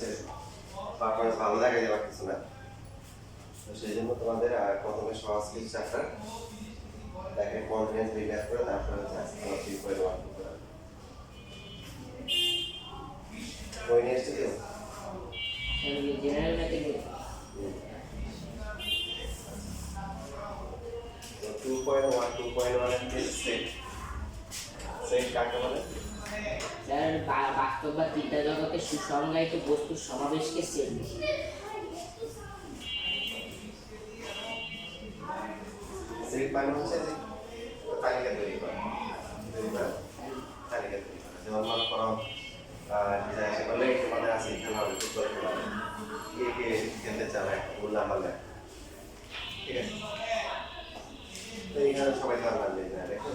হচ্ছে পারফরমেন্স ভালো দেখাইতে পারতেছে না। তো সেই জন্য তোমাদের প্রথমে সহজ কিছু চ্যাপ্টার দেখে কনফিডেন্স বিল্ড করে তারপরে হচ্ছে আজকে তোমার 3.1 করা বই নিয়ে এসেছি কেউ? জেনারেল ম্যাথে তো 2.1 এর সেট সেট কাকে বলে? স্যার বাস্তব বা চিন্তা জগতে সুসংজ্ঞায়িত বস্তুর সমাবেশকে সেট। সেট মানে হচ্ছে যে তালিকা তৈরি করা তালিকা তৈরি করা। যেমন মনে করো ডিজাইন করলে তোমাদের আছে খেলা হবে ফুটবল খেলা কে কে খেলতে চাবে গোল নাম্বার লেখ, ঠিক আছে? তো এখানে সবাই নাম্বার লেখে না, দেখো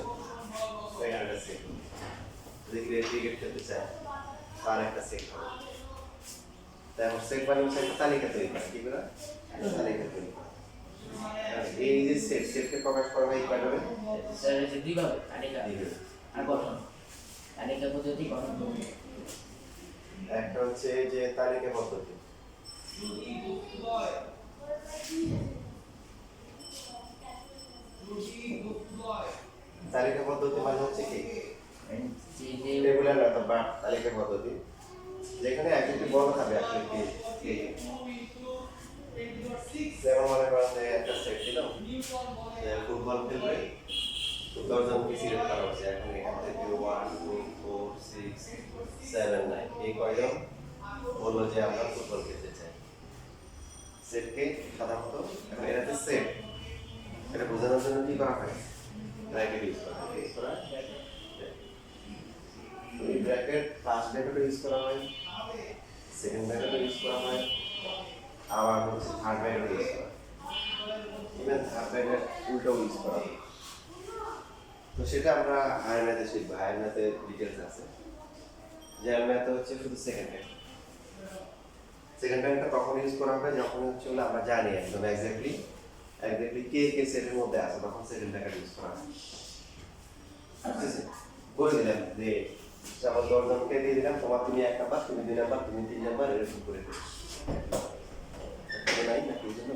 এখানে একটা সেট দেখলে ক্রিকেট খেলতে চায় তার একটা সেট হবে। তারপর সেট মানে হচ্ছে একটা তালিকা তৈরি করা, কি করে তালিকা তৈরি করা। এই যে সেট সেটকে প্রকাশ করা হয় কিভাবে? স্যার এই যে দুইভাবে তালিকা আর গঠন। তালিকা পদ্ধতি গঠন পদ্ধতি। একটা হচ্ছে যে তালিকা পদ্ধতি, তালিকা পদ্ধতি মানে হচ্ছে কি টেবিলার মেথড বা তালিকা পদ্ধতি, যেখানে একটি বড় থাকবে একটি যেমন মনে করেন যে একটা সেট দিলাম ফুটবল খেলবে 10 জন কি সিলেক্ট করা হচ্ছে। এখন এখান থেকে 1 2 4 6 7 9 এই কয়জন বললো যে আমরা ফুটবল খেলতে চাই। সেটকে সাধারণত এখন এটাতে সেট এটা বোঝানোর জন্য কি করা হয়? ব্র্যাকেট ইউজ করা হয়। এই ব্র্যাকেট ফার্স্ট ব্র্যাকেট ইউজ করা হয়, সেকেন্ড ব্র্যাকেট ইউজ করা হয়, আবার হচ্ছে থার্ড ব্র্যাকেট ইউজ করা হয়, ইভেন থার্ড ব্র্যাকেট উল্টো ইউজ করা হয়। তো সেটা আমরা হায়ার ম্যাথে শিখবো। হায়ার ম্যাথে ডিটেলস আছে। জেনারেল ম্যাথে হচ্ছে শুধু সেকেন্ড ব্র্যাকেট। সেকেন্ড ব্র্যাকেটটা তখন ইউজ করা হবে যখন হচ্ছে আমরা জানি একদম এক্স্যাক্টলি কে কে সেটের মধ্যে আছে, তখন সেকেন্ড ব্র্যাকেট ইউজ করা হয়। ঠিক আছে, বলে দিলাম যে যেমন 10 জনকে দিয়ে দিলাম তোমার তুমি 1 নাম্বার, তুমি 2 নাম্বার, তুমি 3 নাম্বার, এরকম করে দিই নাই না কি জন্য।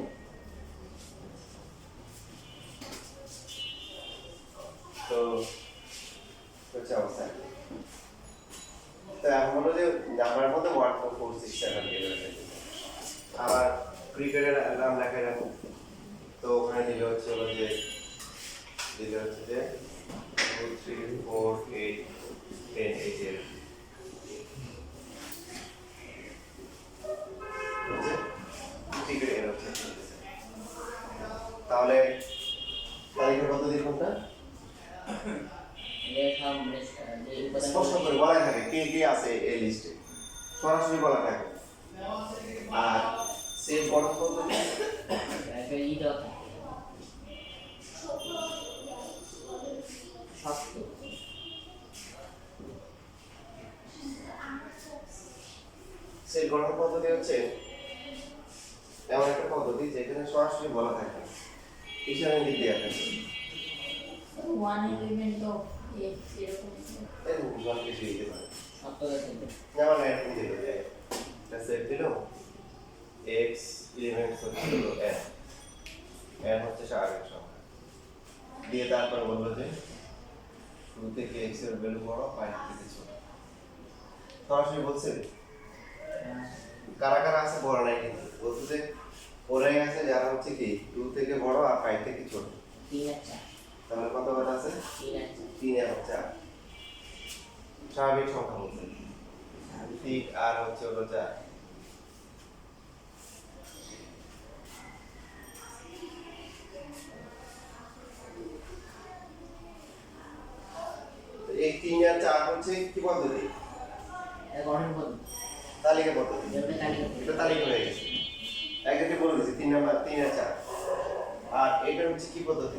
তো হচ্ছে অবস্থা। তো এখন হলো যে নাম্বার মধ্যে 1 2 4 6 7 এভাবে আবার ক্রিকেটের নাম লেখা রাখুন। তো ওখানে দিলে হচ্ছে যে 2 3 4 8 10 এই যে ক্রিকেট এর হচ্ছে। তাহলে তালিকা পদ্ধতি কোনটা? স্পষ্ট করে বলা থাকে কে কে আছে এই লিস্টে, সরাসরি বলা থাকে। আর সেট গঠন পদ্ধতি সেট গঠন পদ্ধতি হচ্ছে এমন একটা পদ্ধতি যেখানে সরাসরি বলা থাকে হিসাবে দিক দেওয়া থাকে। ওয়ান এলিমেন্ট অফ এক্স এরকম এরকম কিছু কিছু দিতে পারে। যেমন এরকম দিল যে একটা সেট দিল এক্স এলিমেন্টস হচ্ছে n হচ্ছে স্বাভাবিক সংখ্যা দিয়ে তারপর বললো যে শুরু থেকে এক্স এর ভ্যালু বড় 5 থেকে ছোট। সরাসরি বলছে কারা কারা আছে বড় নাই, কিন্তু বলছে যে ওরাই আছে যারা হচ্ছে কি 2 থেকে বড় আর 5 থেকে ছোট। 3 আর 4 তাহলে কত কথা আছে? 3 আর 4 স্বাভাবিক সংখ্যা বলছে। 3 আর হচ্ছে হলো 4। এই 3 আর 4 হচ্ছে কি পদ্ধতি? গঠন পদ্ধতি, তালিকা পদ্ধতি। এটা তালিকা হয়ে গেছে। একসাথে বলে দিয়েছি 3 নাম্বার 3 আর 4। আর এটা হচ্ছে কি পদ্ধতি?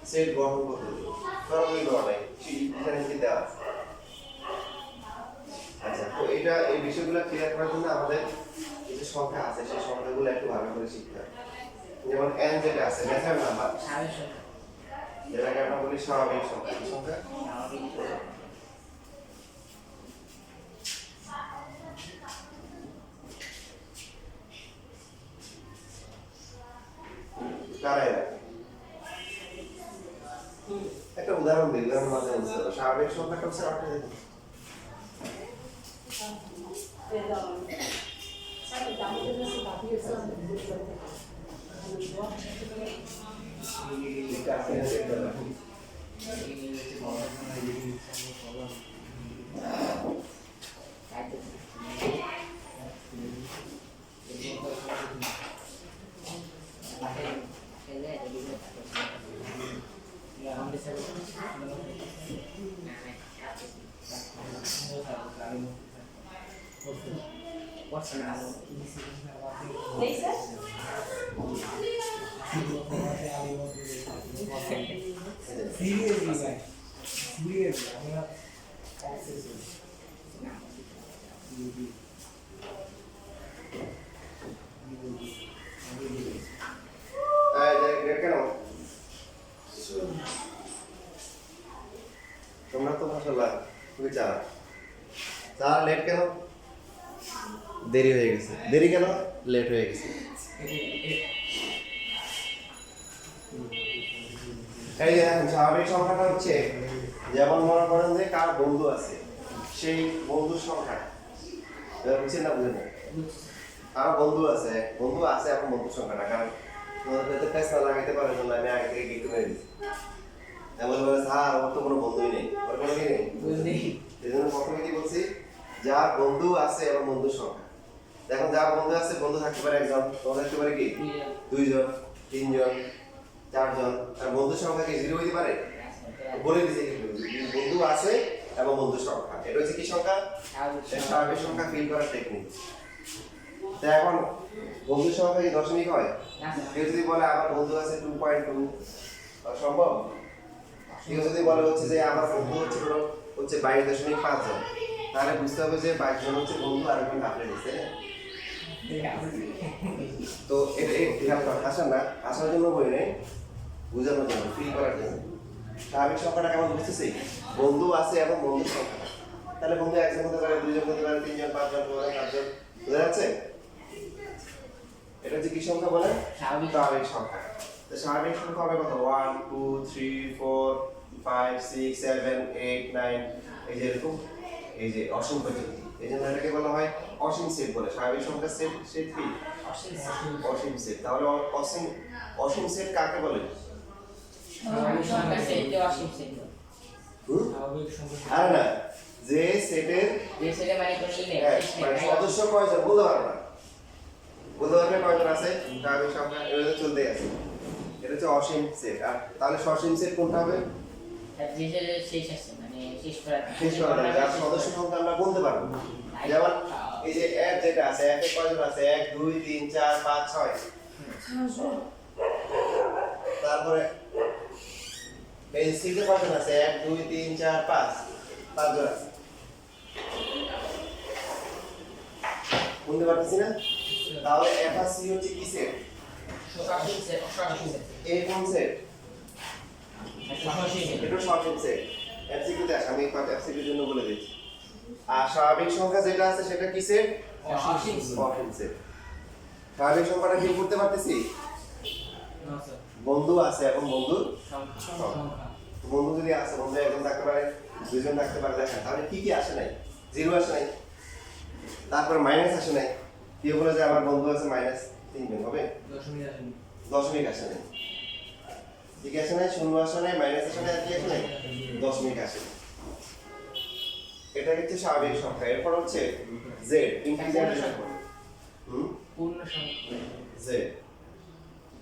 সেট গঠন পদ্ধতি। সরাসরি দেওয়া নাই, এখানে কি দেওয়া আছে। আচ্ছা, তো এটা এই বিষয়গুলো ক্লিয়ার করার জন্য আমাদের এই যে সংখ্যা আছে সেই সংখ্যাগুলো একটু ভালো করে শিখতে হবে। যেমন n যেটা আছে ন্যাচারাল নাম্বার, যেটাকে আমরা বলি স্বাভাবিক সংখ্যা। কি সংখ্যা? কারাই রাখে। একটা উদাহরণ দিই, উদাহরণ মাঝে বুঝতে পারো। স্বাভাবিক সংখ্যাটা হচ্ছে 8 দেখুন। What's the matter? Seriously, man. Seriously, I'm not obsessed. কেন তোমরা তো মাশাআল্লাহ খুবই চালাক। তার লেট কেন? দেরি হয়ে গেছে। দেরি কেন? লেট হয়ে গেছে। এই যে স্বাভাবিক সংখ্যাটা হচ্ছে, যেমন মনে করেন যে কার বন্ধু আছে, সেই বন্ধুর সংখ্যা বুঝছেন না? বুঝেন না? কার বন্ধু আছে এখন বন্ধুর সংখ্যাটা, কারণ তোমাদের হয়তো ফেসলা লাগাইতে পারে জন্য আমি আগে থেকে গিফট করে দিচ্ছি। এমন বলে স্যার ওর তো কোনো বন্ধুই নেই, ওর কোনো কি নেই। এই জন্য প্রথমে কি বলছি, যার বন্ধু আছে এবং বন্ধুর সংখ্যা। দেখুন যার বন্ধু আছে, বন্ধু থাকতে পারে একজন, তোমার থাকতে পারে কি দুইজন, তিনজন, চারজন। আর বন্ধুর সংখ্যা কি 0 হইতে পারে? বলে দিয়েছে কিন্তু বন্ধু আছে এবং বন্ধুর সংখ্যা, এটা হচ্ছে কি সংখ্যা? স্বাভাবিক সংখ্যা ফিল করার টেকনিক। তো এখন বন্ধুর সংখ্যা কি দশমিক হয়? কেউ যদি বলে আমার বন্ধু আছে 2.2, সম্ভব? কেউ যদি বলে হচ্ছে যে আমার বন্ধু হচ্ছে 22.5 জন, তাহলে বুঝতে হবে যে 22 জন হচ্ছে বন্ধু আর একজন আপনি দিচ্ছে। তো এটা খেয়াল করেন, হাসান না, হাসার জন্য বই নেই, বোঝানোর জন্য, ফিল করার জন্য। স্বাভাবিক সংখ্যাটা কেমন বুঝতেছি? বন্ধু আছে এবং বন্ধুর সংখ্যা। তাহলে বন্ধু একজন হতে পারে, দুইজন হতে পারে, তিনজন, পাঁচজন, সাতজন, বুঝা যাচ্ছে? এটা হচ্ছে কি সংখ্যা বলে? স্বাভাবিক সংখ্যা। তো স্বাভাবিক সংখ্যা হবে কত? 1 2 3 4 5 6 7 8 9, এই যে এরকম, এই যে অসীম পর্যন্ত। এই জন্য এটাকে বলা হয় অসীম সেট বলে। স্বাভাবিক সংখ্যার সেট কি? অসীম সেট। তাহলে অসীম সেট কাকে বলে? আরে না, যে সেটের মানে সদস্য কয়জন বলতে পারবো না, বলতে পারবে কয়জন আছে স্বাভাবিক সংখ্যা, এটা চলতে আছে, এটা হচ্ছে অসীম সেট। আর তাহলে সসীম সেট কোনটা হবে? শেষ করা যাবে, আর সদস্য সংখ্যা আমরা বলতে পারবো। যেমন এই যে এক যেটা আছে, একে কয়জন আছে? 1 2 3 4 5 6। তারপরে এই সিতে কয়জন আছে? 1 2 3 4 5, 5 জন আছে। বুঝতে পারতেছি না? তাহলে এফ আর সি হচ্ছে কি সেট? এই কোন সেট? এটা সসীম সেট। এফসিকিউ তে আমি এফসিকিউর জন্য বলে দিচ্ছি। আর স্বাভাবিক সংখ্যা যেটা আছে সেটা কি সেট? অসীম সেট। স্বাভাবিক সংখ্যাটা কি করতে পারতেছি? বন্ধু আছে এবং বন্ধুর সংখ্যা। বন্ধু যদি আছে, বন্ধু একজন থাকতে পারে, দুইজন থাকতে পারে, দেখেন তাহলে কি কি আসে নাই? 0 আসে নাই, তারপর মাইনাস আসে নাই। কেউ বলে যে আমার বন্ধু আছে -3 জন, হবে? দশমিক আসে নাই, ঠিক আছে না? শূন্য আসে নাই, মাইনাস আসে নাই, আর কি আসে নাই? দশমিক আসে নাই। এটা হচ্ছে স্বাভাবিক সংখ্যা। এরপর হচ্ছে জেড, ইন্টিজার সংখ্যা। পূর্ণ সংখ্যা জেড,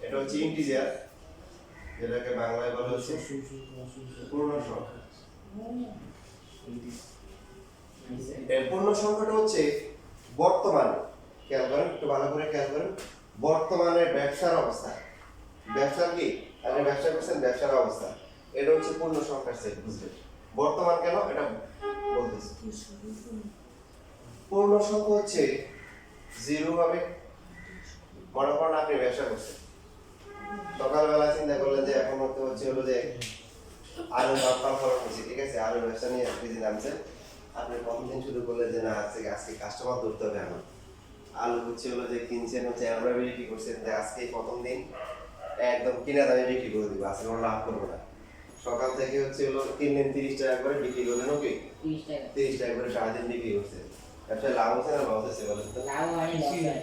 এটা হচ্ছে ইন্টিজার, যেটাকে বাংলায় বলা হচ্ছে পূর্ণ সংখ্যা। এর পূর্ণ সংখ্যাটা হচ্ছে বর্তমানে, খেয়াল করেন, একটু ভালো করে খেয়াল করেন, বর্তমানে ব্যবসার অবস্থা। ব্যবসার কি? আপনি ব্যবসা করছেন, ব্যবসার অবস্থা, এটা হচ্ছে পূর্ণ সংখ্যার সেট। বুঝলেন? বর্তমান কেন এটা বলতেছি। পূর্ণ সংখ্যা হচ্ছে 0 হবে। মনে করেন আপনি ব্যবসা করছেন, সকালবেলা চিন্তা করলেন যে এখন হচ্ছে হলো যে আলু দাম খরচ হচ্ছে, ঠিক আছে, আলুর ব্যবসা নিয়ে আপনি নামছেন। আপনি প্রথম দিন শুরু করলেন যে না আজকে কাস্টমার ধরতে হবে আমার। আলু হচ্ছে হলো যে কিনছেন, হচ্ছে আমরা বিক্রি করছেন, যে আজকে প্রথম দিন একদম কিনা দামে বিক্রি করে দিব, আজকে কোনো লাভ করবো না। সকাল থেকে হচ্ছে হলো কিনলেন 30 টাকা করে, বিক্রি করলেন ওকে 30 টাকা 30 টাকা করে সারাদিন বিক্রি করছে। ব্যবসায় লাভ হচ্ছে না লস হচ্ছে বলেন তো? লাভ হয় লস হয়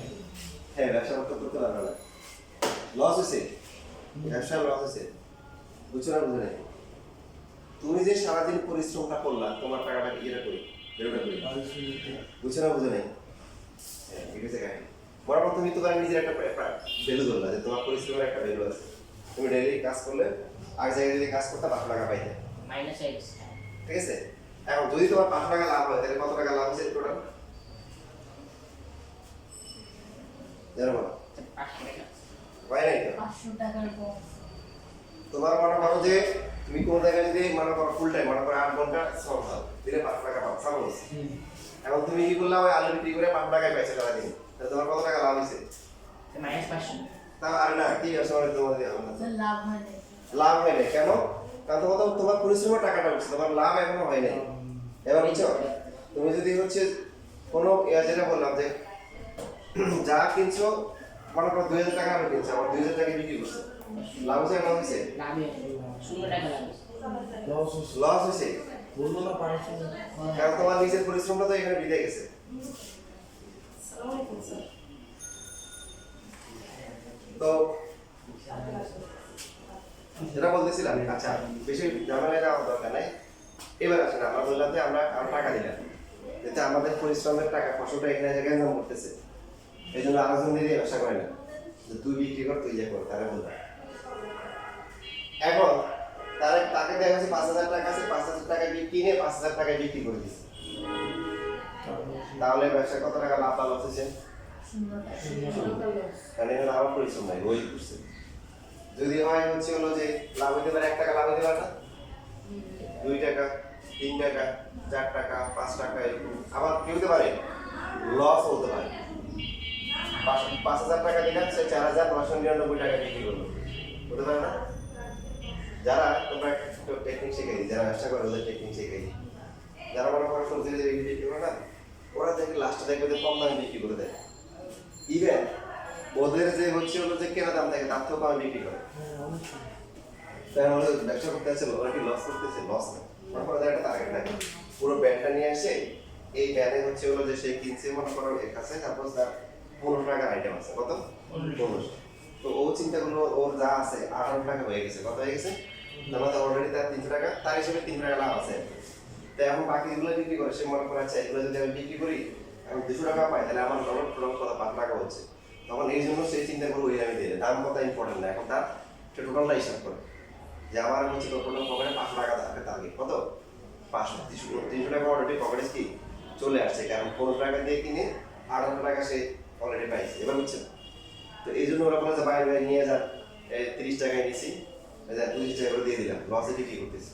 হ্যাঁ, ব্যবসা করতে পারবে না, লস হচ্ছে, ব্যবসা লস হচ্ছে, বুঝছো না? বুঝে নাই? তুমি যে সারাদিন পরিশ্রমটা করলা, তোমার টাকাটা ইয়েটা করি বেরোটা করি, বুঝছো না? বুঝে নাই? হ্যাঁ, ঠিক আছে কাহিনী। বরাবর তুমি তোমার নিজের একটা ভ্যালু ধরলা যে তোমার পরিশ্রমের একটা ভ্যালু আছে। তুমি ডেইলি কাজ করলে আগে জায়গায় যদি কাজ করতে 5 টাকা পাইতে, মাইনাস হয়ে গেছে। ঠিক আছে? এখন যদি তোমার 5 টাকা লাভ হয়, তাহলে কত টাকা লাভ হচ্ছে টোটাল? জানো না? 500 টাকা হয় নাই তো? 500 টাকার কম। তোমার মনে করো যে তুমি কোন জায়গায় যদি মনে করো ফুল টাইম মনে করো 8 ঘন্টা শ্রম দাও, দিলে 5 টাকা পাও, সাপোজ। এখন তুমি কি করলা, ওই আলু বিক্রি করে 5 টাকায় পাইছো সারাদিন, তাহলে তোমার কত টাকা লাভ হয়েছে? মাইনাস 500 তা আর না, কি আসলে তোমার স্যার লাভ হয় না। লাভ হয় না কেন? কারণ তোমার পরিশ্রমের টাকাটা উঠছে, তোমার লাভ এখনো হয় নাই। এবার বুঝছো? তুমি যদি হচ্ছে কোনো যেটা বললাম যে যা কিনছো মনে করো 2000 টাকা আলু কিনছো, আবার 2000 টাকা বিক্রি করছো, লাভ হচ্ছে না হয়েছে? লাভ হয় 0 টাকা লাভ হয়েছে। লস হয়েছে, বলবো না পারছি কারণ তোমার নিজের পরিশ্রমটা তো এখানে বিধে গেছে। তো যেটা বলতেছিলাম, আচ্ছা বেশি ঝামেলা যাওয়ার দরকার নাই। এবার আসেন, আমরা বললাম যে আমরা টাকা দিলাম, যাতে আমাদের পরিশ্রমের টাকা ফসলটা এখানে এসে গ্যাঞ্জাম করতেছে, এই জন্য আরেকজন দিয়ে ব্যবসা করে না যে তুই বিক্রি কর, তুই যে কর, তারা বললাম। এখন তাকে দেখা যাচ্ছে 5000 টাকা আছে, 5000 টাকা কিনে 5000 টাকায় বিক্রি করে দিচ্ছে, তাহলে ব্যবসায় কত টাকা লাভ লস হচ্ছে? 0 টাকা। কারণ এখানে আমার পরিশ্রম নাই, ওই করছে। যদি হয় হচ্ছে হলো যে লাভ হইতে পারে 1 টাকা, লাভ হইতে পারে না 2 টাকা, 3 টাকা, 4 টাকা, 5 টাকা, এরকম। আবার কি হতে পারে? লস হতে পারে। 5000 টাকা দিলাম, সে 4999 টাকা বিক্রি করলো, হতে পারে না? যারা তোমরা টেকনিক শিখাই, যারা ব্যবসা করে ওদের টেকনিক শিখাই, যারা মনে করো সবজি বিক্রি করে না, ওরা দেখে লাস্টে দেখবে যে কম দামে বিক্রি করে দেয়। ইভেন ওদের যে হচ্ছে হলো যে কেনা দাম থাকে তার থেকেও কমে বিক্রি করে। তাই আমাদের ব্যবসা করতে আছে, ওরা কি লস করতেছে? লস না, মনে করো একটা টার্গেট থাকে, পুরো ব্যান্ডটা নিয়ে আসে, এই ব্যান্ডে হচ্ছে হলো যে সে কিনছে মনে করো এর কাছে, তারপর তার 15 টাকার আইটেম আছে, কত? 1500। তো ও চিন্তা করলো ওর যা আছে 18 টাকা হয়ে গেছে, কত হয়ে গেছে? তারপর অলরেডি তার 300 টাকা, তার হিসেবে 3 টাকা লাভ আছে। তো এখন বাকি যেগুলো বিক্রি করে সে মনে করে আচ্ছা এগুলো যদি আমি বিক্রি করি আমি 200 টাকা পাই, তাহলে আমার ডলার কত 5 টাকা হচ্ছে। তখন এই জন্য সেই চিন্তা করবো ওই আমি দিলে দাম কত ইম্পর্টেন্ট না, এখন তার সে টোটালটা হিসাব করে যে আমার হচ্ছে টোটাল পকেটে 5 টাকা থাকে, টার্গেট কত? 500, 300 টাকা অলরেডি পকেটে কি চলে আসছে, কারণ 15 টাকা দিয়ে কিনে 18 টাকা সে অলরেডি পাইছে। এবার বুঝছেন? তো এই জন্য ওরা বলে যে ভাই ভাই নিয়ে যান, 30 টাকায় নিছি, 20 টাকা করে দিয়ে দিলাম, লসে বিক্রি করতেছি।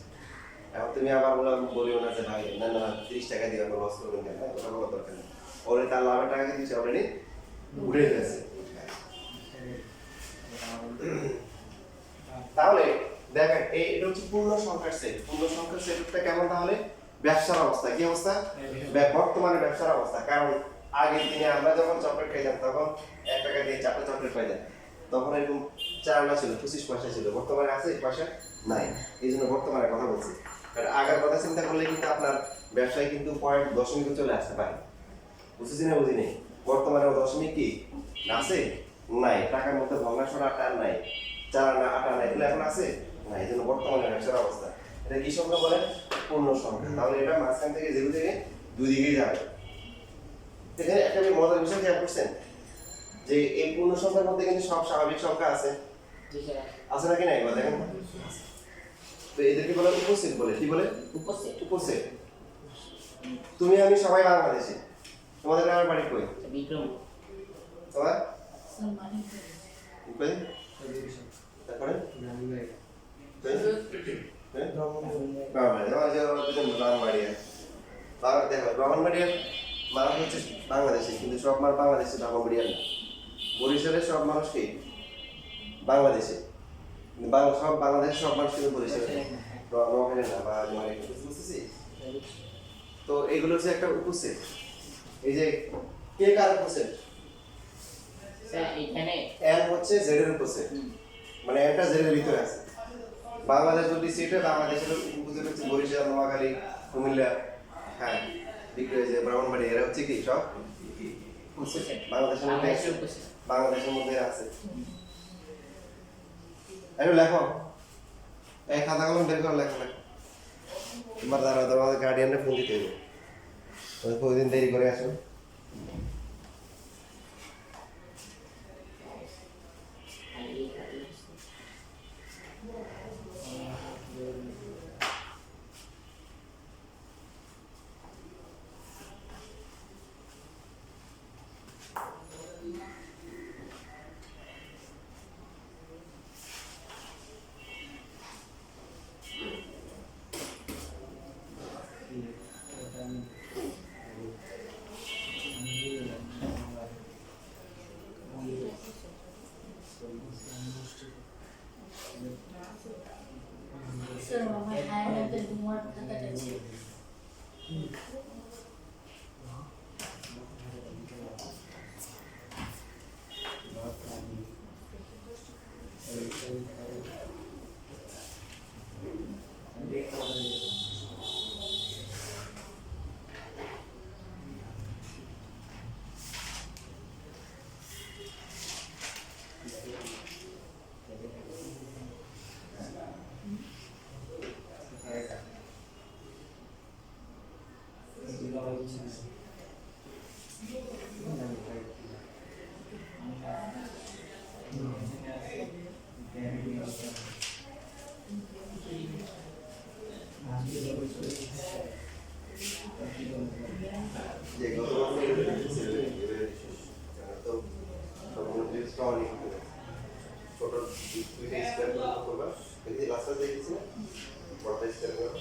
এখন তুমি আবার বলিও না যে ভাই না না 30 টাকা দিয়ে আমরা লস করবেন কেন, ওটা বলার দরকার নেই। অলরেডি তার লাভের টাকা কিন্তু সে অলরেডি উঠে গেছে। তাহলে দেখেন এটা হচ্ছে পূর্ণ সংখ্যার সেট। পূর্ণ সংখ্যার সেটটা কেমন? তাহলে ব্যবসার অবস্থা কি অবস্থা? বর্তমানে ব্যবসার অবস্থা। কারণ আগের দিনে আমরা যখন চকলেট খাইতাম তখন 1 টাকা দিয়ে 4টা চকলেট পাইতাম, তখন এরকম 4 আনা ছিল, 25 পয়সা ছিল। বর্তমানে আছে 1 পয়সা নাই, এই জন্য বর্তমানে কথা বলছি। আর আগের কথা চিন্তা করলে কিন্তু আপনার ব্যবসায় কিন্তু পয়েন্ট দশমিক চলে আসতে পারে, বুঝতেছি না? বুঝি নেই। বর্তমানে দশমিক কি আছে? নাই। টাকার মধ্যে ভগ্নাংশটা আর নাই, 4 আনা 8 আনা এগুলো এখন আছে না, এই জন্য বর্তমানে ব্যবসার অবস্থা। এটা কি সংখ্যা বলে? পূর্ণ সংখ্যা। তাহলে এটা মাঝখান থেকে 0 থেকে 2 দিকেই যাবে। এখানে একটা মজার বিষয় খেয়াল করছেন যে এই পূর্ণ সংখ্যার মধ্যে কিন্তু সব স্বাভাবিক সংখ্যা আছে, আছে নাকি না? এবার দেখেন তো এদেরকে বলে উপস্থিত বলে। কি বলে? উপস্থিত। উপস্থিত। তুমি আমি সবাই বাংলাদেশি, তোমাদের গ্রামের বাড়ি কই? বিক্রম। তোমার স্যার মানে কই? তারপরে ব্রাহ্মণবাড়িয়ার মানুষ হচ্ছে বাংলাদেশি, কিন্তু সব মানুষ বাংলাদেশি ব্রাহ্মণবাড়িয়ার না। বরিশালের সব মানুষ কি বাংলাদেশি, সব বাংলাদেশের সব মানুষ কিন্তু বরিশালে নোয়াখালী না বা বুঝতেছি। তো এগুলো হচ্ছে একটা উপসেট। এই যে কে কার উপসেট? স্যার এখানে এন হচ্ছে জেড এর উপসেট, মানে একটা জেলের ভিতরে আছে। বাংলাদেশ যদি সিটে বাংলাদেশের উপজেলা হচ্ছে বরিশাল, নোয়াখালী, কুমিল্লা, হ্যাঁ বিক্রি হয়েছে ব্রাহ্মণবাড়ি, এরা হচ্ছে কি সব বাংলাদেশের মধ্যে বাংলাদেশের মধ্যে আছে। একটু লেখো, এই খাতা কলম বের করে লেখো লেখো। এবার দাঁড়াও, তোমাদের গার্ডিয়ানরা ফোন দিতে হবে, কতদিন দেরি করে আসো। স্যার আমার হায়ার ঘুমার খাতাটা ছিল। যে গত তো সম্পূর্ণ জিনিসটা অনেক ছোট দুইটা স্কোয়ার করবা, দেখি লাস্টে দেখেছি না বড়টা স্কোয়ার করবা,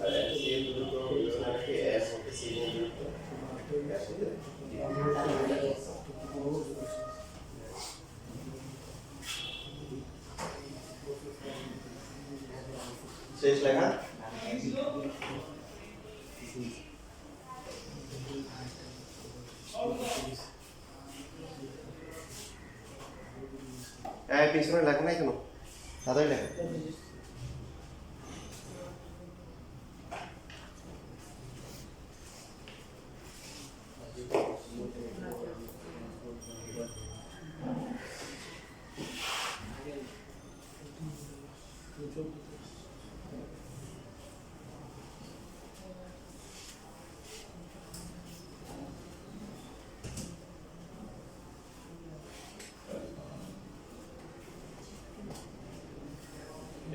আর এই দুটো নাকি এস হতে সি এর দুটো এর সাথে শেষ লেখা। পিছনে লেখো নাই কেন, তাড়াতাড়ি লেখো।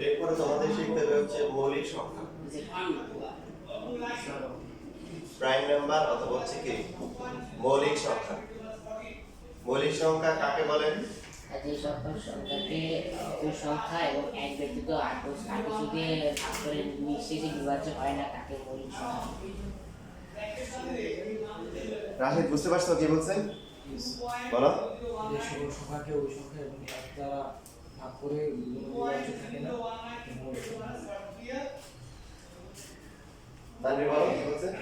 এরপরে তোমাদের শিখতে হবে হচ্ছে মৌলিক সংখ্যা, প্রাইম নাম্বার অথবা হচ্ছে কি মৌলিক সংখ্যা। মৌলিক সংখ্যা কাকে বলেন? যে সকল সংখ্যাকে দুই সংখ্যা এবং এক ব্যতীত আর কিছু দিয়ে ভাগ করে নিঃশেষে বিভাজ্য হয় না তাকে মৌলিক সংখ্যা। রাশিদ বুঝতে পারছো কি বলছেন? বলো। যে সকল সংখ্যাকে ওই সংখ্যা এবং এক দ্বারা ভাগ করে বিভাজ্য থাকে না তানভীর বলো কি বলছেন?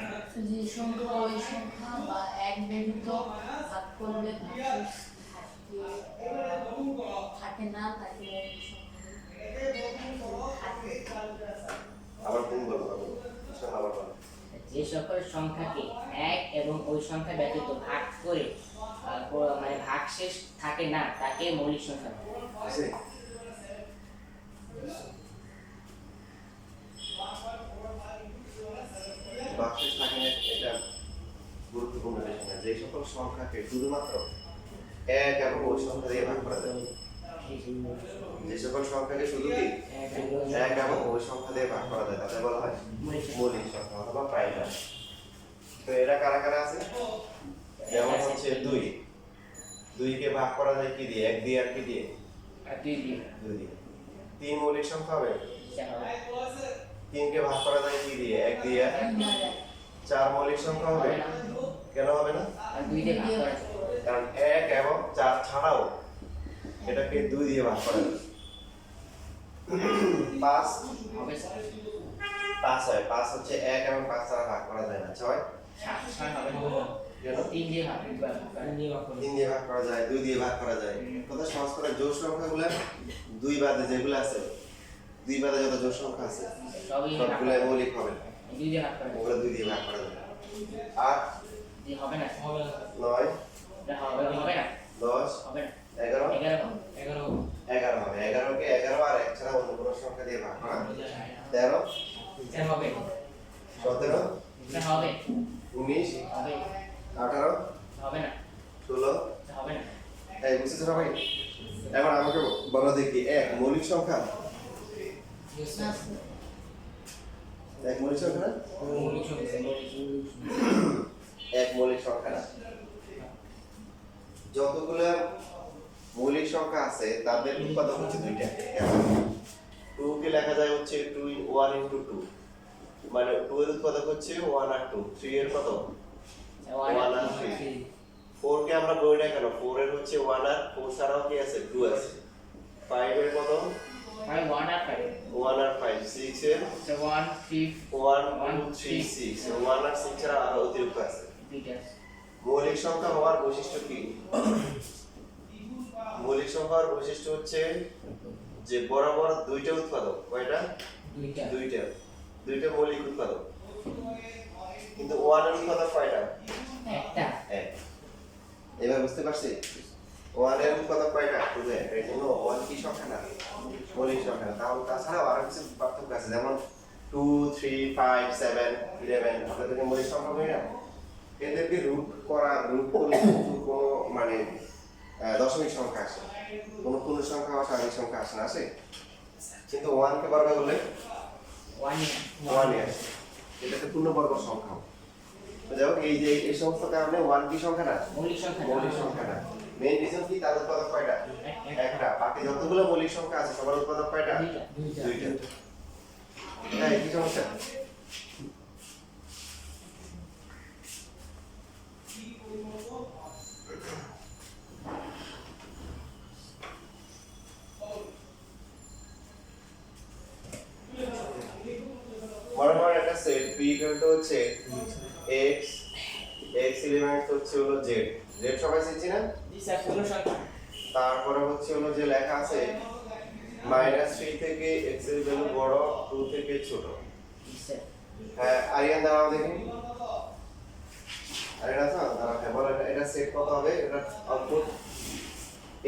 যে সংখ্যা ওই সংখ্যা বা এক ব্যতীত ভাগ করলে ভাগশেষ থাকে না তাকে আবার কোন বলবো আবার বলো। যে সকল সংখ্যাকে এক এবং ওই সংখ্যা ব্যতীত ভাগ করে মানে ভাগশেষ থাকে না তাকে মৌলিক সংখ্যা বলে। আছে? ভাগশেষ থাকে না, এটা গুরুত্বপূর্ণ বিষয় না। যে সকল সংখ্যাকে শুধুমাত্র এক এবং ওই সংখ্যা দিয়ে ভাগ করা যায়, যে সকল সংখ্যাকে শুধু কি এক এবং ওই সংখ্যা দিয়ে ভাগ করা যায় তাকে বলা হয় মৌলিক সংখ্যা অথবা প্রাইম নাম্বার। তো এরা কারা কারা আছে? যেমন হচ্ছে 2, 2 কে ভাগ করা যায় কি দিয়ে? 1 দিয়ে আর কি দিয়ে? 2 দিয়ে। 2 দিয়ে। 3 মৌলিক সংখ্যা হবে? 3 কে ভাগ করা যায় কি দিয়ে? 1 দিয়ে। 4 মৌলিক সংখ্যা হবে? কেন হবে না? 2 দিয়ে ভাগ করা যায়। কারণ 1 এবং 4 ছাড়াও এটাকে 2 দিয়ে ভাগ করা যায়। 5 হবে স্যার। 5 হয়। 5 হচ্ছে 1 এবং 5 ছাড়া ভাগ করা যায় না। 6 6 হবে না। কেন? 3 দিয়ে ভাগ করা নিয়ে ভাগ করে 3 দিয়ে ভাগ করা যায়, 2 দিয়ে ভাগ করা যায়। কত সহজ করে জোড় সংখ্যাগুলো 2 বাদে যেগুলো আছে, 2 বাদে যত জোড় সংখ্যা আছে সবই সবগুলো মৌলিক হবে না। 2 দিয়ে ভাগ করা ওগুলো 2 দিয়ে ভাগ করা যাবে। 8 যে হবে না, 9 এটা হবে না, 10 হবে না, 11 11 হবে, 11 হবে। 11 কে 11 আর এক ছাড়া অন্য কোনো সংখ্যা দিয়ে ভাগ করা 13 এটা হবে, 17 এটা হবে, 19 হবে, 18 হবে না, 16 এটা হবে না, এই বুঝতেছো সবাই? এখন আমাকে বলো দেখি এক মৌলিক সংখ্যা, এক মৌলিক সংখ্যা না? মৌলিক সংখ্যা এক মৌলিক সংখ্যা না। যতগুলো মৌলিক সংখ্যা আছে তাদের উৎপাদক হচ্ছে দুইটা। 2 কে লেখা যায় হচ্ছে 1 into 2, মানে 2 এর উৎপাদক হচ্ছে 1 আর 2। 3 এর কত? 1 আর 3। 4 কে আমরা বলি না কেন? 4 এর হচ্ছে 1 আর 4 ছাড়াও কি আছে? 2 আছে। 5 এর কত? 1 আর 5, 1 আর 5। 6 এর 1 3 1 2 3 6, 1 আর 6 ছাড়া আরো অতিরিক্ত আছে। দুইটা, মৌলিক সংখ্যা হওয়ার বৈশিষ্ট্য কি? মৌলিক সংখ্যার বৈশিষ্ট্য হচ্ছে যে বরাবর দুইটা উৎপাদক। কয়টা? দুইটা। দুইটা মৌলিক উৎপাদক। কিন্তু 1 এর উৎপাদক কয়টা? একটা, এক। এবার বুঝতে পারছি? 1 এর উৎপাদক কয়টা? বুঝে এই জন্য 1 কি সংখ্যা না? মৌলিক সংখ্যা না। তাহলে তাছাড়াও আরো কিছু পার্থক্য আছে, যেমন 2 3 5 7 11 আমরা যদি মৌলিক সংখ্যা বলি না, এদেরকে রুট করলে কোনো মানে দশমিক সংখ্যা আসে, কোনো পূর্ণ সংখ্যা বা স্বাভাবিক সংখ্যা আসে না, আসে? কিন্তু 1 কে বর্গ করলে 1 এ আসে, এটাকে পূর্ণবর্গ সংখ্যা। তো যাই হোক, এই যে এই সমস্ত কারণে 1 কি সংখ্যা না? মৌলিক সংখ্যা, মৌলিক সংখ্যা না। মেইন রিজন কি? তার উৎপাদক কয়টা? একটা। বাকি যতগুলো মৌলিক সংখ্যা আছে সবার উৎপাদক কয়টা? দুইটা। হ্যাঁ, কি সমস্যা? মনে করেন একটা সেট p হচ্ছে x, x এলিমেন্ট হচ্ছে হলো z, z সবাই চিনছি না? জি স্যার, পূর্ণ সংখ্যা, তারপরে হচ্ছে হলো যে লেখা আছে -3 থেকে x এর ভ্যালু বড়, 2 থেকে ছোট। জি স্যার, হ্যাঁ, আরিয়ান দাঁড়াও দেখি। আরিয়ান আছো? দাঁড়াও, হ্যাঁ বলো এটা সেট কত হবে? এটা আউটপুট।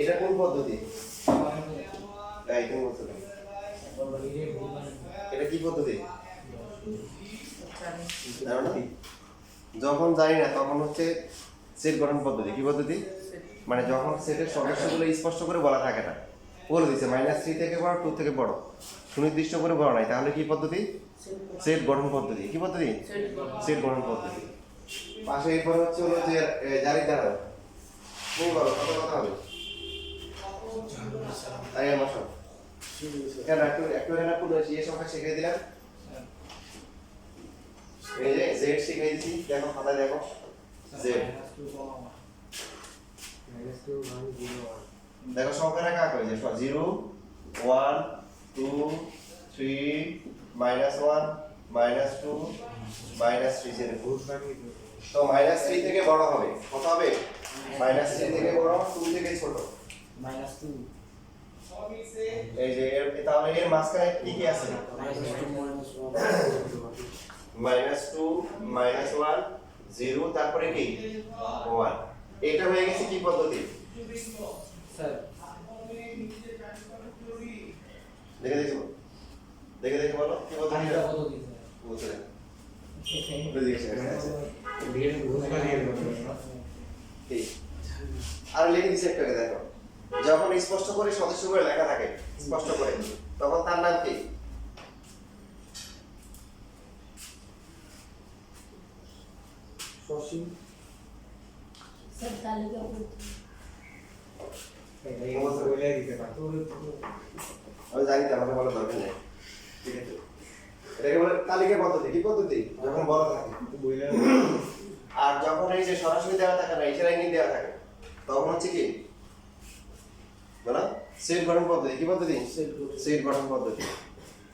এটা কোন পদ্ধতি? এই কোন পদ্ধতি? এটা কি পদ্ধতি? জানো না? যখন জানি না তখন হচ্ছে সেট গঠন পদ্ধতি। কি পদ্ধতি? মানে যখন সেটের সদস্যগুলো স্পষ্ট করে বলা থাকে না, বলে দিচ্ছে -3 থেকে বড়, 2 থেকে বড়, সুনির্দিষ্ট করে বলা নাই, তাহলে কি পদ্ধতি? সেট গঠন পদ্ধতি। কি পদ্ধতি? সেট গঠন পদ্ধতি। পাশে এরপর হচ্ছে হলো যে জারি দাঁড়াও, তুমি বলো কত কথা হবে? তাই আমার সব কেন একটু না পুরো এই সংখ্যা শিখিয়ে দিলাম। এই যে জেড শিখিয়ে দিচ্ছি, দেখো খাতায় দেখো জেড। দেখো সংখ্যাটা কাক হয়ে যায় 0 1 2 3 -1 -2 -3 তো -3 থেকে বড় হবে, কত হবে? -3 থেকে বড়, 2 থেকে ছোট। -2, এই যে তাহলে এর মাঝখানে কি কি আছে? -2 -1 0, তারপরে কি 1। এটা হয়ে গেছে কি পদ্ধতি? স্যার দেখে বলো কি পদ্ধতি? আরেকটা পদ্ধতি বুঝলে আর লিখে দিচ্ছে একটা, দেখো যখন স্পষ্ট করে সদস্য করে লেখা থাকে স্পষ্ট করে, তখন তার নাম কি? সসীম স্যার তালিকা আমি জানি তো, আমাকে বলার দরকার নেই, ঠিক আছে? এটাকে বলে তালিকা পদ্ধতি। কি পদ্ধতি? যখন বলা থাকে। আর যখন এই যে সরাসরি দেওয়া থাকে না, ইশারা ইঙ্গিত দেওয়া থাকে, তখন হচ্ছে কি বলো? সেট গঠন পদ্ধতি। কি পদ্ধতি? সেট গঠন পদ্ধতি।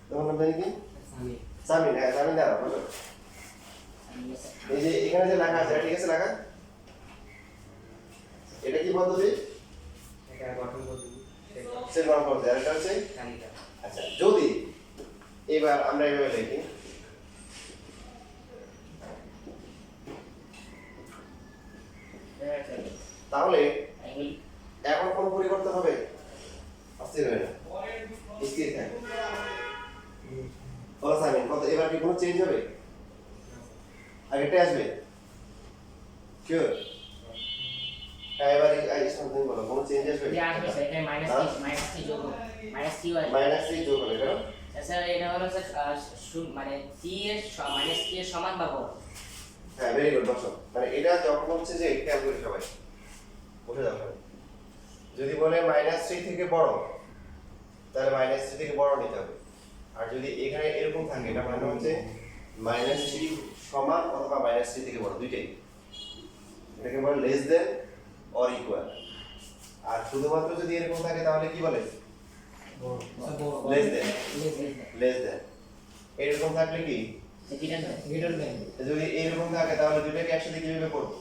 তখন আমরা জানি কি? সামিন। হ্যাঁ, সামিন দাঁড়াও বলো। এই যে এখানে যে লেখা আছে, ঠিক আছে লেখা? এটা কি পদ্ধতি? এটা গঠন করতে সেট গঠন করতে। আর এটা হচ্ছে তালিকা। আচ্ছা, যদি এবার আমরা এভাবে লিখি তাহলে এখন কোন পরিবর্তন হবে? অস্থির হবে না, স্থির থাকবে। বলো সামিন, কত এবার কি কোনো চেঞ্জ হবে? আগেরটাই আসবে শিওর? হ্যাঁ, এবার এই সামথিং বলো, কোনো চেঞ্জ আসবে? যে আসবে স্যার এখানে -3 যোগ -3 হয় -3 যোগ হবে কেন? স্যার এটা হলো স্যার মানে 3 এর -3 এর সমান বা বড়। হ্যাঁ, ভেরি গুড বসো। মানে এটা যখন হচ্ছে যে খেয়াল করি সবাই বসে যাও সবাই। যদি বলে -3 থেকে বড় তাহলে -3 থেকে বড় নিতে হবে। আর যদি এখানে এরকম থাকে এটা মানে হচ্ছে -3 সমান অথবা -3 থেকে বড়, দুইটাই। এটাকে বলে লেস দেন অর ইকুয়াল। আর শুধুমাত্র যদি এরকম থাকে তাহলে কি বলে? Less than. Less than. এরকম থাকলে কি? Greater than. যদি এরকম থাকে তাহলে দুইটাকে একসাথে কিভাবে করব?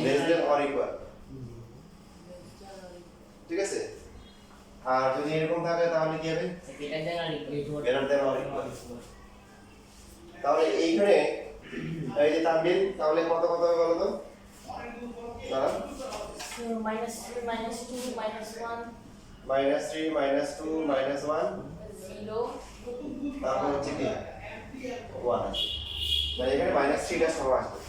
Less than or equal. ঠিক আছে? আর যদি এরকম থাকে তাহলে কি হবে? Greater than or equal. তাহলে এইখানে এই যে তানবির, তাহলে কত কত হবে বলো তো? দাঁড়া। -2 -2 -1 -3 -2 -1 0 তারপর হচ্ছে কি 1 আছে, মানে এখানে -3 টা সহ আসবে।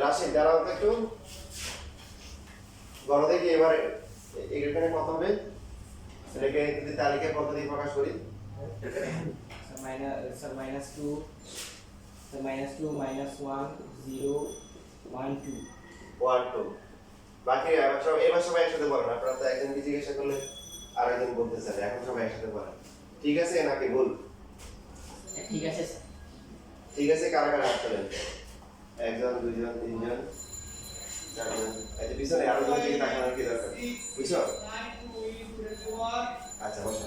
রাশিদ দাঁড়াও তো একটু, গণ দেখি এবার এখানে কত হবে? এটাকে যদি তালিকা পদ্ধতি প্রকাশ করি, স্যার -2 -1 0 1 2 1 2 বাকি এবার সবাই একসাথে বলেন। আপনারা তো একজনকে জিজ্ঞাসা করলে আরেকজন বলতে চান, এখন সবাই একসাথে বলেন। ঠিক আছে নাকি ভুল? ঠিক আছে স্যার। ঠিক আছে, কারা কারা হাত তোলেন? একজন, দুইজন, তিনজন, চারজন। এই যে পিছনে আরো দুই দিকে তাকানোর কি দরকার, বুঝছো? আচ্ছা বসো।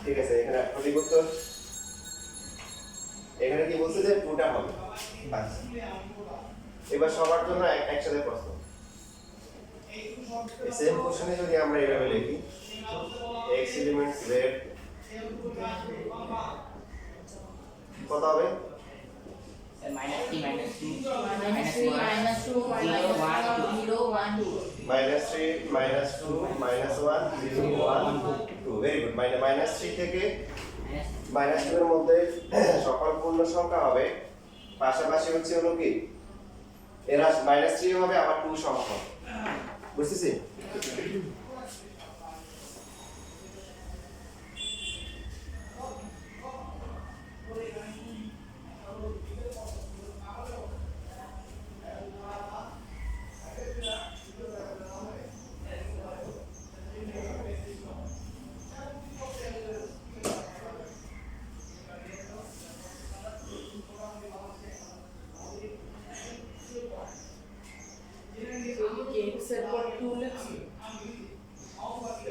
ঠিক আছে, এখানে সঠিক উত্তর। এখানে কি বলছে যে 2টা হবে। আচ্ছা, এবার সবার জন্য একসাথে প্রশ্ন। এই সেম কোশ্চেনে যদি আমরা এভাবে লিখি x এলিমেন্ট z কত হবে? Sir -3 -2 -3 -2 -1 0 1 2 -3 -2 -1 0 1 2 very good. -3 থেকে -2 এর মধ্যে সকল পূর্ণ সংখ্যা হবে, পাশাপাশি হচ্ছে হলো কি এরা -3 হবে আবার 2 সংখ্যা, বুঝতেছি?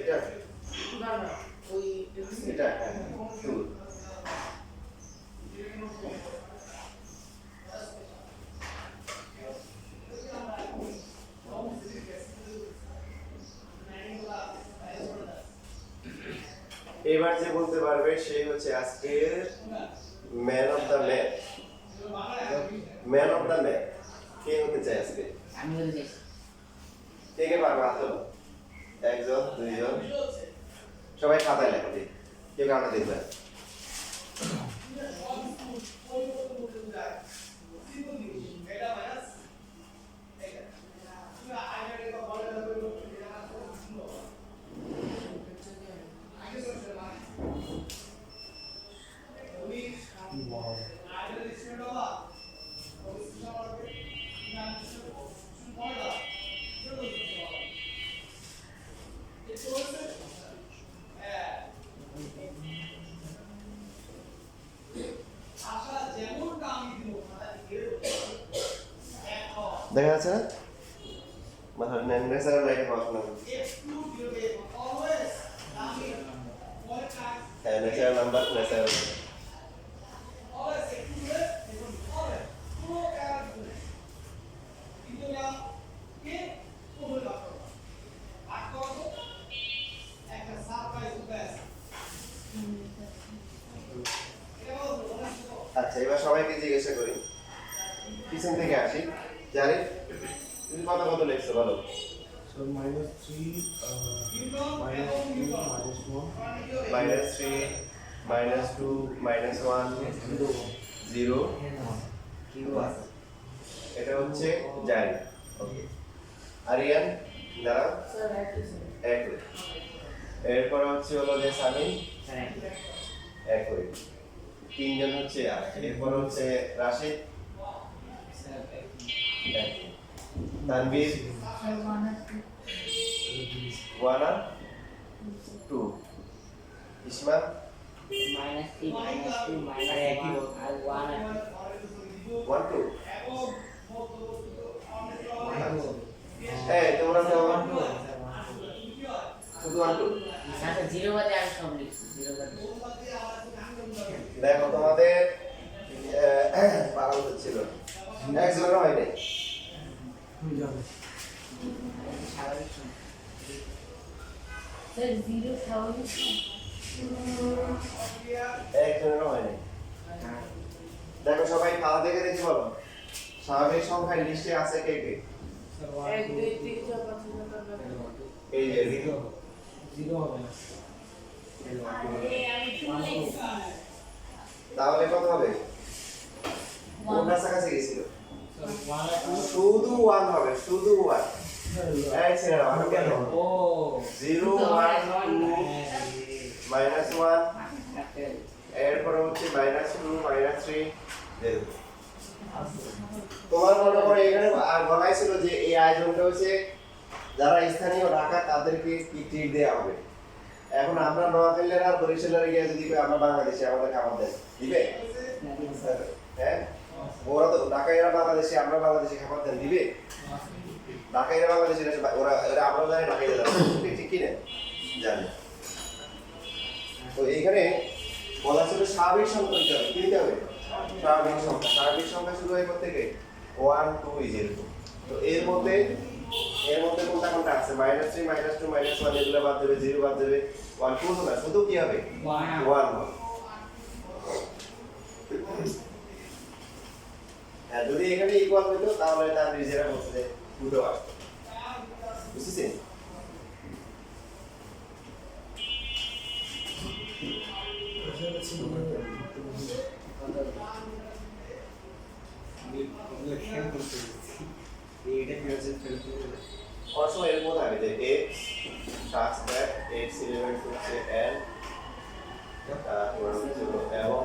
এটা এটা হ্যাঁ 2 এবার যে বলতে পারবে সেই হচ্ছে আজকের man of the match. Man of the match কে হতে চাই আজকে? আমি বলতে চাইছি কে কে পারবে হাত তোলো? একজন, দুইজন, সবাই খাতায় লেখা দিই। কেউ কাউকে দেখবে না। দেখা যাচ্ছে না? মাথা ন্যাচারাল লাইটে পড়াশোনা করছি। হ্যাঁ, ন্যাচারাল নাম্বার, ন্যাচারাল। আচ্ছা, এবার সবাইকে জিজ্ঞাসা করি, পিছন থেকে আসি। জানি তুমি কত কত লিখছো বলো? So -3, -3, -2, -1, 0, এটা হচ্ছে জানি। ওকে, আরিয়ান দাঁড়াও, একই। এরপর হচ্ছে হলো যে সামি, একই। তিনজন হচ্ছে আর এরপর হচ্ছে রাশিদ, একই। তানভীর, 1 আর 2। ইসমা, -3 -2 -1 আর 1 আর 1 2। এই তোমরা তো শুধু 1 2। আচ্ছা 0 বাদে আমি সব লিখছি 0 বাদে দেখো তোমাদের পারা উচিত ছিল, একজনের হয় নাই। স্বাভাবিক সময় Sir, 0 স্বাভাবিক একজনেরও হয় নাই। দেখো সবাই খাওয়া দেখে দেখি বলো, স্বাভাবিক সংখ্যার লিস্টে আছে কে কে? 1 2 3 4 5 6 7 এই যে 0 হবে না। তাহলে কত হবে? কোন কাছাকাছি গেছিল? 1 আর 2 শুধু 1 হবে, শুধু 1। এই ছেলেরা ভালো কেন? ও 0 1 2 -1, এরপর হচ্ছে -2 -3 0। তোমার মনে করে এখানে আর বলাই ছিল যে এই আয়োজনটা হচ্ছে যারা স্থানীয় ঢাকা তাদেরকে কি ট্রিট দেওয়া হবে। এখন আমরা নোয়াখালীর আর বরিশালের গিয়ে যদি কই আমরা বাংলাদেশে আমাদের খাবার দেয় দিবে? হ্যাঁ, ওরা তো ঢাকাইরা বাংলাদেশে, আমরা বাংলাদেশে খাবার দেন দিবে? ঢাকাইরা বাংলাদেশে ওরা ওরা আমরা জানি ঢাকাইরা যাবে, ঠিক কি না? জানি। তো এইখানে বলা ছিল স্বাভাবিক সংখ্যা দিতে হবে, কি দিতে হবে? স্বাভাবিক সংখ্যা। স্বাভাবিক সংখ্যা শুরু হয় থেকে 1 2 0। তো এর মধ্যে কোনটা কোনটা আছে? -3 -2 -1 এগুলো বাদ দেবে, 0 বাদ দেবে, 1 2 না, শুধু কি হবে? 1 হবে। হ্যাঁ, যদি এখানে ইকুয়াল হতো তাহলে তার নিজেরা বলছে যে দুটো আসতো। বুঝছেন? Also এর মধ্যে হবে যে x such that x element হচ্ছে n এবং